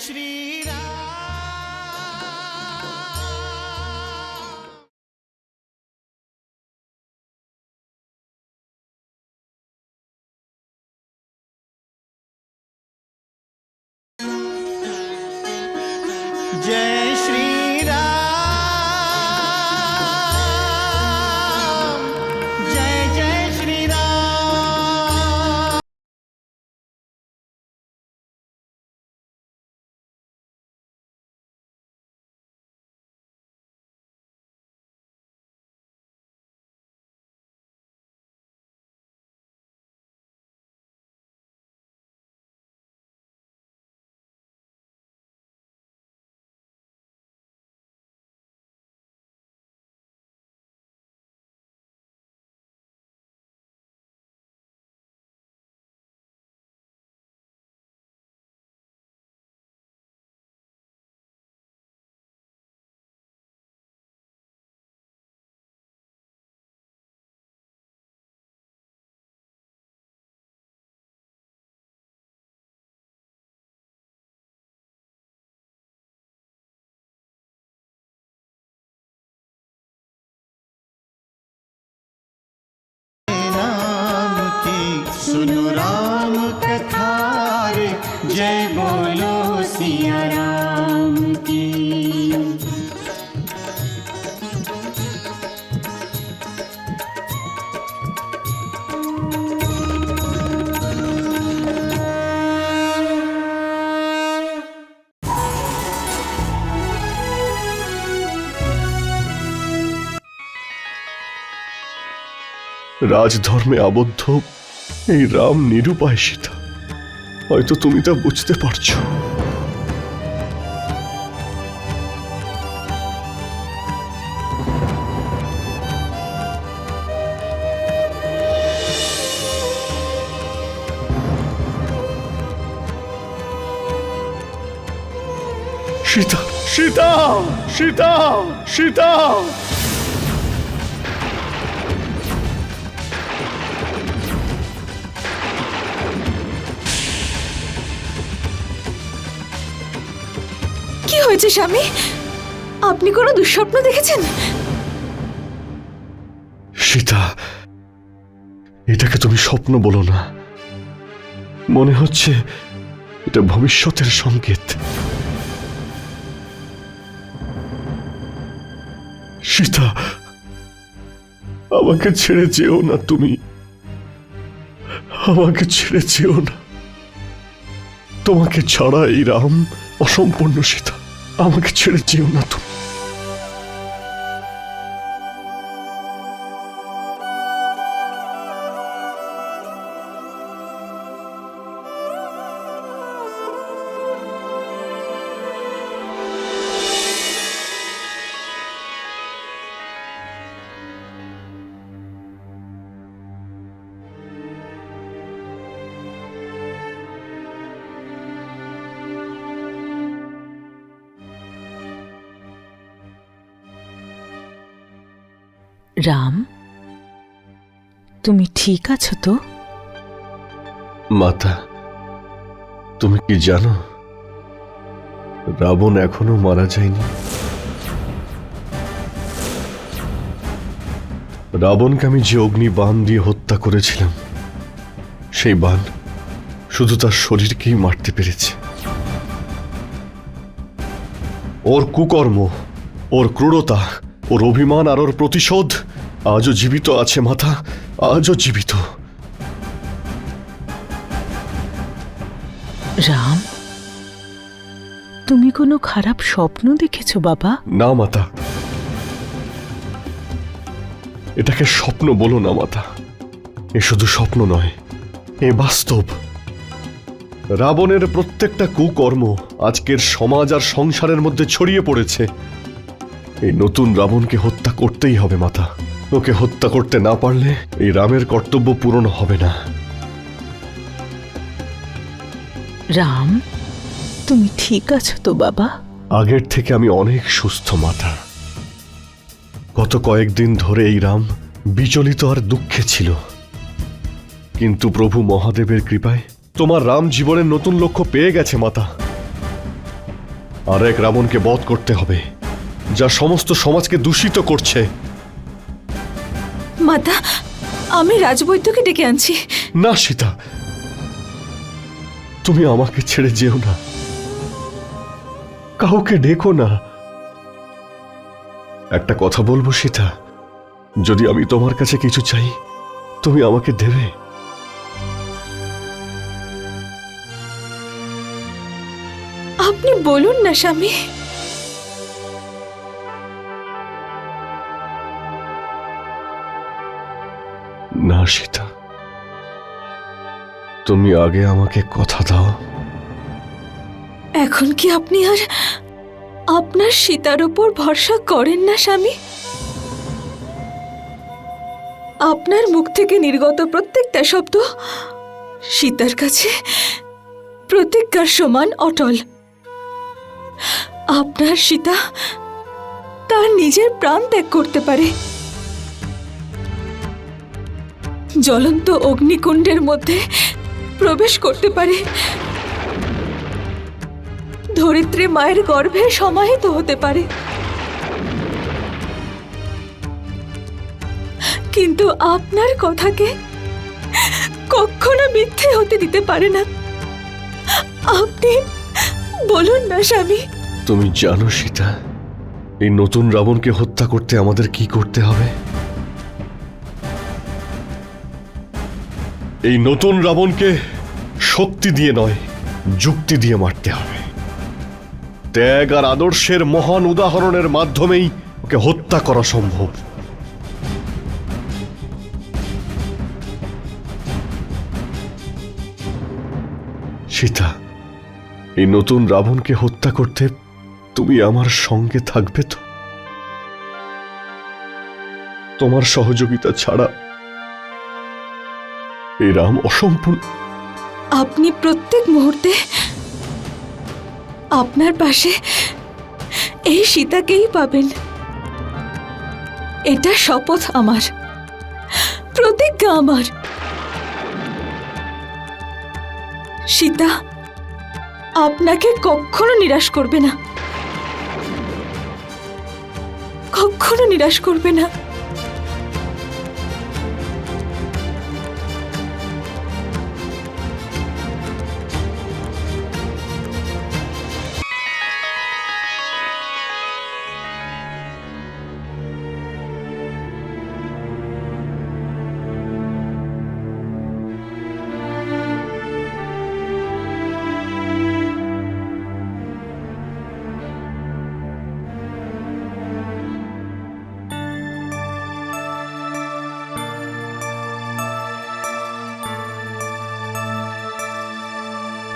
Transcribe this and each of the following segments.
শ্রী রাম। जय श्री राम, जय जय श्री राम। नाम की सुनो राम कथा रे, जय बोलो सिया राम की। রাজধর্মে আবদ্ধ এই রাম নিরুপায় সীতা, হয়তো তুমি তা বুঝতে পারছো। সীতা, সীতা, সীতা, সীতা। কি হয়েছে স্বামী? আপনি কোনো দুঃস্বপ্ন দেখেছেন? সীতা, এটাকে তুমি স্বপ্ন বলো না, মনে হচ্ছে এটা ভবিষ্যতের সংকেত। সীতা, আমাকে ছেড়ে যেও না, তুমি আমাকে ছেড়ে যেও না। তোমাকে ছাড়া এই রাম অসম্পূর্ণ। সীতা, আমাকে ছেড়ে যেও না তুমি। রাম, তুমি ঠিক আছো তো? মাতা, তুমি কি জানো রাবণ এখনো মারা যায়নি? রাবণকে আমি যে অগ্নি বাণ দিয়ে হত্যা করেছিলাম, সেই বাণ শুধু তার শরীরকেই মারতে পেরেছে। ওর কুকর্ম, ওর ক্রূরতা, ওর অভিমান আর ওর প্রতিশোধ আজও জীবিত আছে মাতা, আজও জীবিত। রাম, তুমি কোনো খারাপ স্বপ্ন দেখেছো বাবা? না মাতা, এটাকে স্বপ্ন বলো না মাতা। এ শুধু স্বপ্ন নয়, এ বাস্তব। রাবণের প্রত্যেকটা কুকর্ম আজকের সমাজ আর সংসারের মধ্যে ছড়িয়ে পড়েছে। এই নতুন রাবণকে হত্যা করতেই হবে মাতা। ওকে হত্যা করতে না পারলে এই রামের কর্তব্য পূরণ হবে না। রাম, তুমি ঠিক আছো তো বাবা? আগের থেকে আমি অনেক সুস্থ মাতা। গত কয়েকদিন ধরে এই রাম বিচলিত আর দুঃখে ছিল, কিন্তু প্রভু মহাদেবের কৃপায় তোমার রাম জীবনের নতুন লক্ষ্য পেয়ে গেছে মাতা। আর এক রাবণকে বধ করতে হবে, যা সমস্ত সমাজকে দূষিত করছে। মাতা, আমি রাজবৈদ্যকে ডেকে আনছি। না সীতা, তুমি আমাকে ছেড়ে যেও না, কাউকে ডেকো না। একটা কথা বলবো সীতা, যদি আমি তোমার কাছে কিছু চাই, তুমি আমাকে দেবে? আপনি বলুন না স্বামী। না সীতা, তুমি আগে আমাকে কথা দাও। এখন কি আপনি আর আপনার সীতার উপর ভরসা করেন না স্বামী? আপনার মুখ থেকে নির্গত প্রত্যেকটা শব্দ সীতার কাছে প্রতিজ্ঞার সমান অটল। আপনার সীতা তার নিজের প্রাণ ত্যাগ করতে পারে, জ্বলন্ত অগ্নিকুণ্ডের মধ্যে প্রবেশ করতে পারে, ধরিত্রী মায়ের গর্ভে সমাহিত হতে পারে, কিন্তু আপনার কথাকে কখনো মিথ্যে হতে দিতে পারে না। আপনি বলুন না স্বামী। তুমি জানো সীতা, এই নতুন রাবণকে হত্যা করতে আমাদের কি করতে হবে? এই নতুন রাবণকে শক্তি দিয়ে নয়, যুক্তি দিয়ে মারতে হবে। ত্যাগ আর আদর্শের মহান উদাহরণের মাধ্যমেই ওকে হত্যা করা সম্ভব। সীতা, এই নতুন রাবণকে হত্যা করতে তুমি আমার সঙ্গে থাকবে তো? তোমার সহযোগিতা ছাড়া এই রাম অসম্পূর্ণ। আপনি প্রত্যেক মুহূর্তে আপনার পাশে এই সীতাকেই পাবেন, এটা শপথ আমার, প্রতিজ্ঞা আমার। সীতা আপনাকে কখনো নিরাশ করবে না, কখনো নিরাশ করবে না।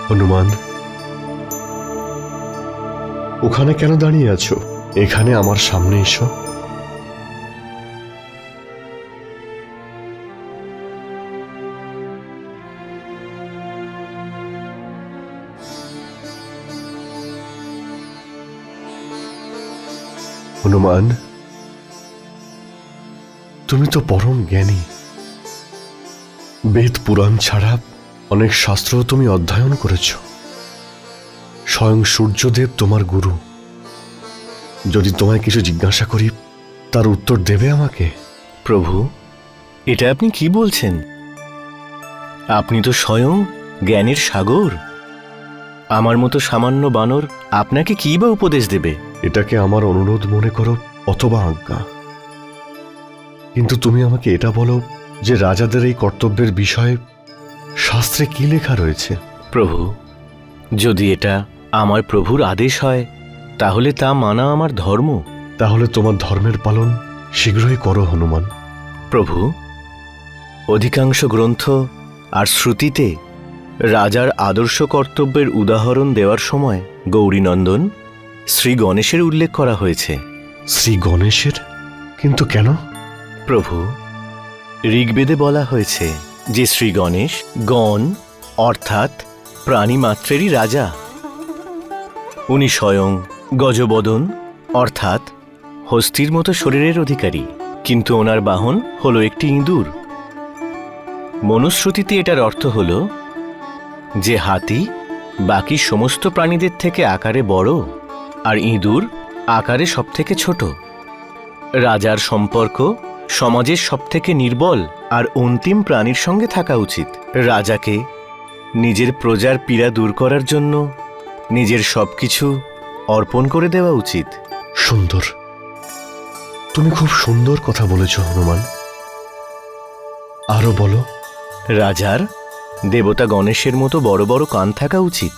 হনুমান, ওখানে কেন দাঁড়িয়ে আছো? এখানে আমার সামনে এসো। হনুমান, তুমি তো পরম জ্ঞানী। বেদ পুরাণ ছাড়া অনেক শাস্ত্র তুমি অধ্যয়ন করেছ। স্বয়ং সূর্যদেব তোমার গুরু। যদি তোমায় কিছু জিজ্ঞাসা করি, তার উত্তর দেবে আমাকে? প্রভু, এটা আপনি কি বলছেন? আপনি তো স্বয়ং জ্ঞানের সাগর। আমার মতো সামান্য বানর আপনাকে কি বা উপদেশ দেবে? এটাকে আমার অনুরোধ মনে করো অথবা আজ্ঞা, কিন্তু তুমি আমাকে এটা বলো যে রাজাদের এই কর্তব্যের বিষয়ে শাস্ত্রে কি লেখা রয়েছে? প্রভু, যদি এটা আমার প্রভুর আদেশ হয়, তাহলে তা মানা আমার ধর্ম। তাহলে তোমার ধর্মের পালন শীঘ্রই করো হনুমান। প্রভু, অধিকাংশ গ্রন্থ আর শ্রুতিতে রাজার আদর্শ কর্তব্যের উদাহরণ দেওয়ার সময় গৌরীনন্দন শ্রী গণেশের উল্লেখ করা হয়েছে। শ্রী গণেশের? কিন্তু কেন? প্রভু, ঋগ্বেদে বলা হয়েছে যে শ্রী গণেশ গণ অর্থাৎ প্রাণীমাত্রেরই রাজা। উনি স্বয়ং গজবদন অর্থাৎ হস্তির মতো শরীরের অধিকারী, কিন্তু ওনার বাহন হলো একটি ইঁদুর। মনুশ্রুতিতে এটার অর্থ হলো যে হাতি বাকি সমস্ত প্রাণীদের থেকে আকারে বড়, আর ইঁদুর আকারে সবথেকে ছোট। রাজার সম্পর্ক সমাজের সবথেকে নির্বল আর অন্তিম প্রাণীর সঙ্গে থাকা উচিত। রাজাকে নিজের প্রজার পীড়া দূর করার জন্য নিজের সবকিছু অর্পণ করে দেওয়া উচিত। সুন্দর, তুমি খুব সুন্দর কথা বলেছ হনুমান। আরো বলো। রাজার দেবতা গণেশের মতো বড় বড় কান থাকা উচিত,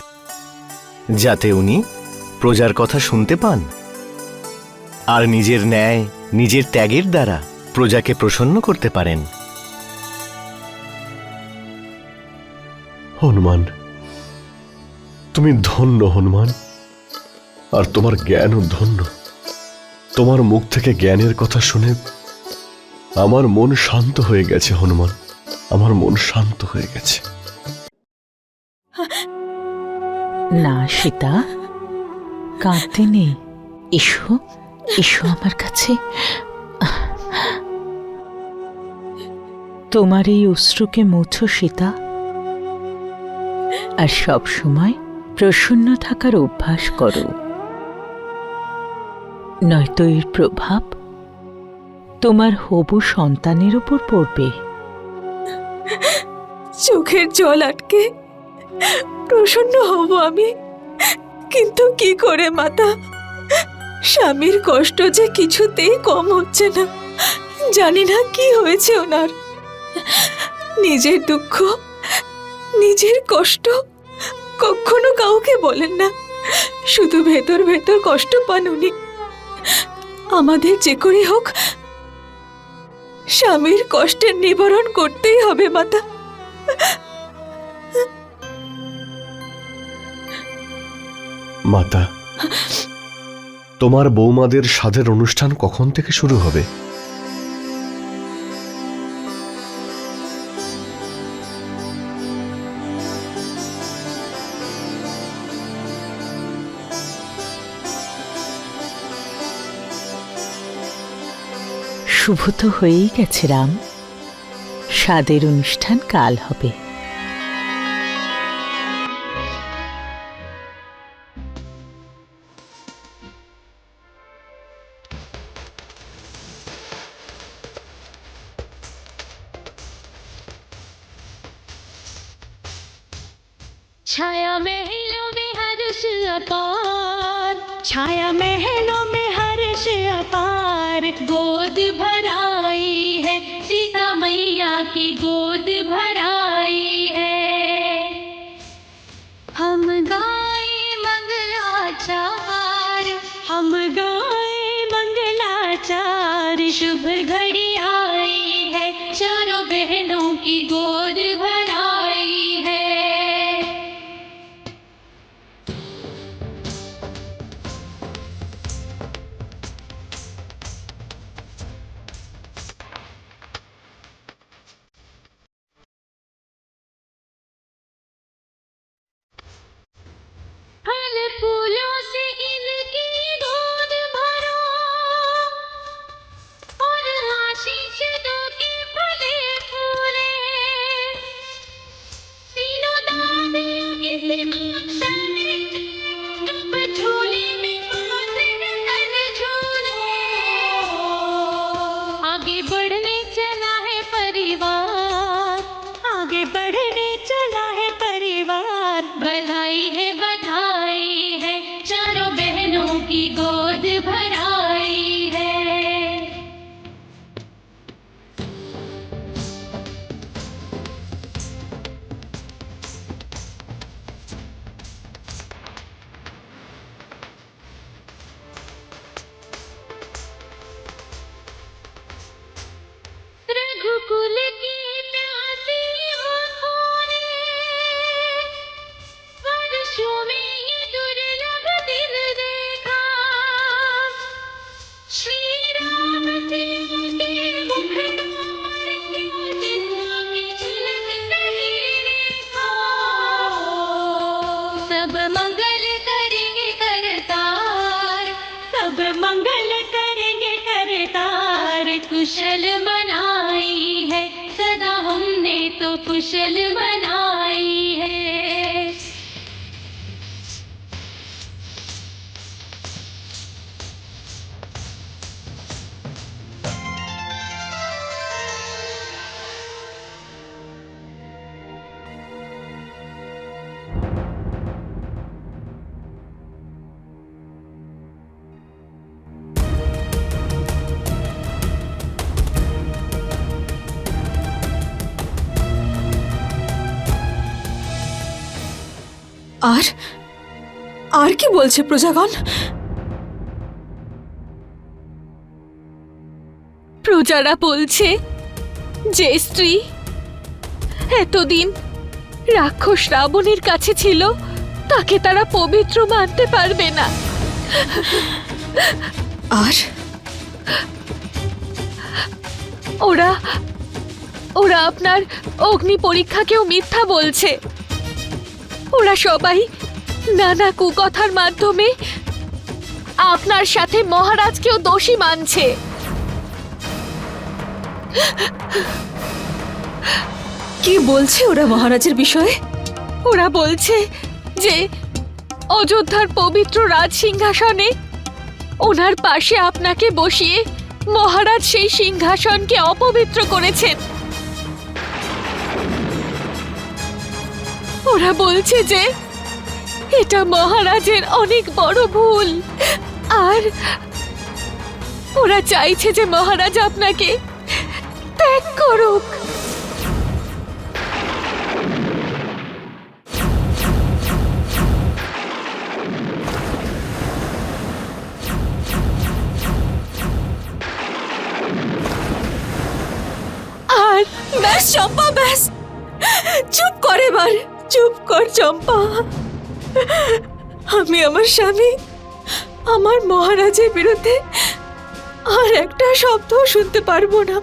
যাতে উনি প্রজার কথা শুনতে পান আর নিজের ন্যায়, নিজের ত্যাগের দ্বারা প্রজাকে প্রসন্ন করতে পারেন। হনুমান, তুমি ধন্য হনুমান, আর তোমার জ্ঞানও ধন্য। তোমার মুখ থেকে জ্ঞানের কথা শুনে আমার মন শান্ত হয়ে গেছে হনুমান, আমার মন শান্ত হয়ে গেছে। না সীতা, কাঁদতে নেই। এসো, এসো আমার কাছে। তোমার এই অশ্রুকে মুছো সীতা, আর সব সময় প্রসন্ন থাকার অভ্যাস করো, নয়তো এর প্রভাব তোমার হবু সন্তানের উপর পড়বে। চোখের জল আটকে প্রসন্ন হব আমি, কিন্তু কি করে মাতা? স্বামীর কষ্ট যে কিছুতেই কম হচ্ছে না। জানি না কি হয়েছে ওনার। নিজের দুঃখ, নিজের কষ্ট কখনো কাউকে বলেন না, শুধু ভেতর ভেতর কষ্ট পান উনি। আমাদের যে করে হোক স্বামীর কষ্টের নিবারণ করতেই হবে মাতা। মাতা, তোমার বৌমাদের সাধের অনুষ্ঠান কখন থেকে শুরু হবে? শুভ তো হয়েই গেছে রাম, সাদের অনুষ্ঠান কাল হবে। छाया महलों में हर्ष अपार, छाया महलों में हर्ष अपार, गोद भराई है सीता मैया की गोद भराई है। हम गाए मंगलाचार, हम गाए मंगलाचार, शुभ घड़ी आई है चारों बहनों की गोद भराई है। फल फूलों से इनकी गोद भरो और आशीष दो के फले फूले, तीनों दादियों के झोली में कर झूले। आगे बढ़ने चला है परिवार, आगे बढ़ने चला है परिवार, बधाई है बधाई है चारों बहनों की गोद भराई है। रघुकुल की प्यासी आँखों ने वर्षों में ये दुर्लभ दिन देखा। श्री राम से उनके मुख द्वार क्यों जिंदगी झलक नहीं देखा। सब मंगल करेंगे करतार, सब मंगल करेंगे करतार, कुशल मनाई है सदा हमने तो कुशल मनाई है। আর আর কি বলছে প্রজাগণ? প্রজারা বলছে যে স্ত্রী এতদিন রাক্ষস রাবণের কাছে ছিল তাকে তারা পবিত্র মানতে পারবে না। আর ওরা ওরা আপনার অগ্নি পরীক্ষাকেও মিথ্যা বলছে। ওরা সবাই নানা কুকথার মাধ্যমে আপনার সাথে মহারাজকেও দোষী মানছে। কি বলছে ওরা মহারাজের বিষয়ে? ওরা বলছে যে অযোধ্যার পবিত্র রাজসিংহাসনে ওনার পাশে আপনাকে বসিয়ে মহারাজ সেই সিংহাসনকে অপবিত্র করেছেন। ওরা বলছে যে এটা মহারাজের অনেক বড় ভুল, আর ওরা চাইছে যে মহারাজ আপনাকে ত্যাগ করুক। আর ব্যাস চম্পা, ব্যাস চুপ কর এবার, চুপ কর চম্পা। আমি আমার স্বামী, আমার মহারাজের বিরুদ্ধে আর একটা শব্দও শুনতে পারবো না।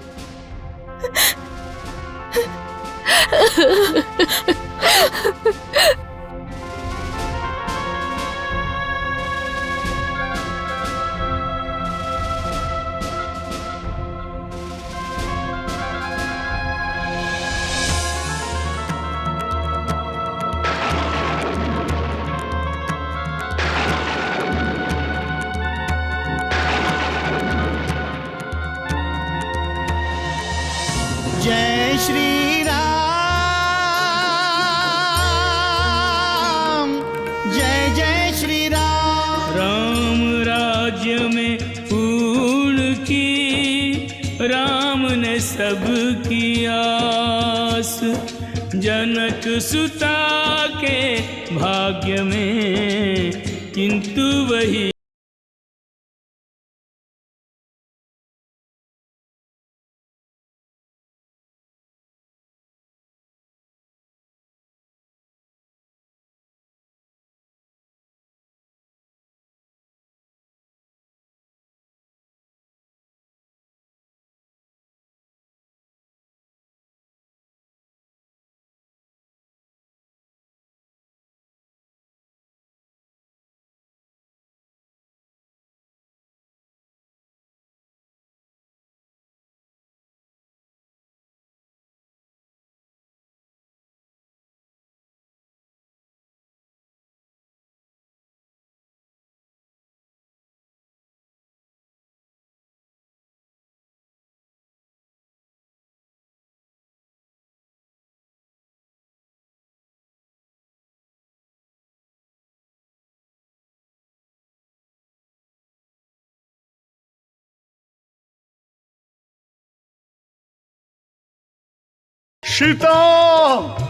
जय श्री राम, जय जय श्री राम। राम राज्य में पूर्ण की राम ने सब की आस, जनक सुता के भाग्य में किंतु वही সীতা!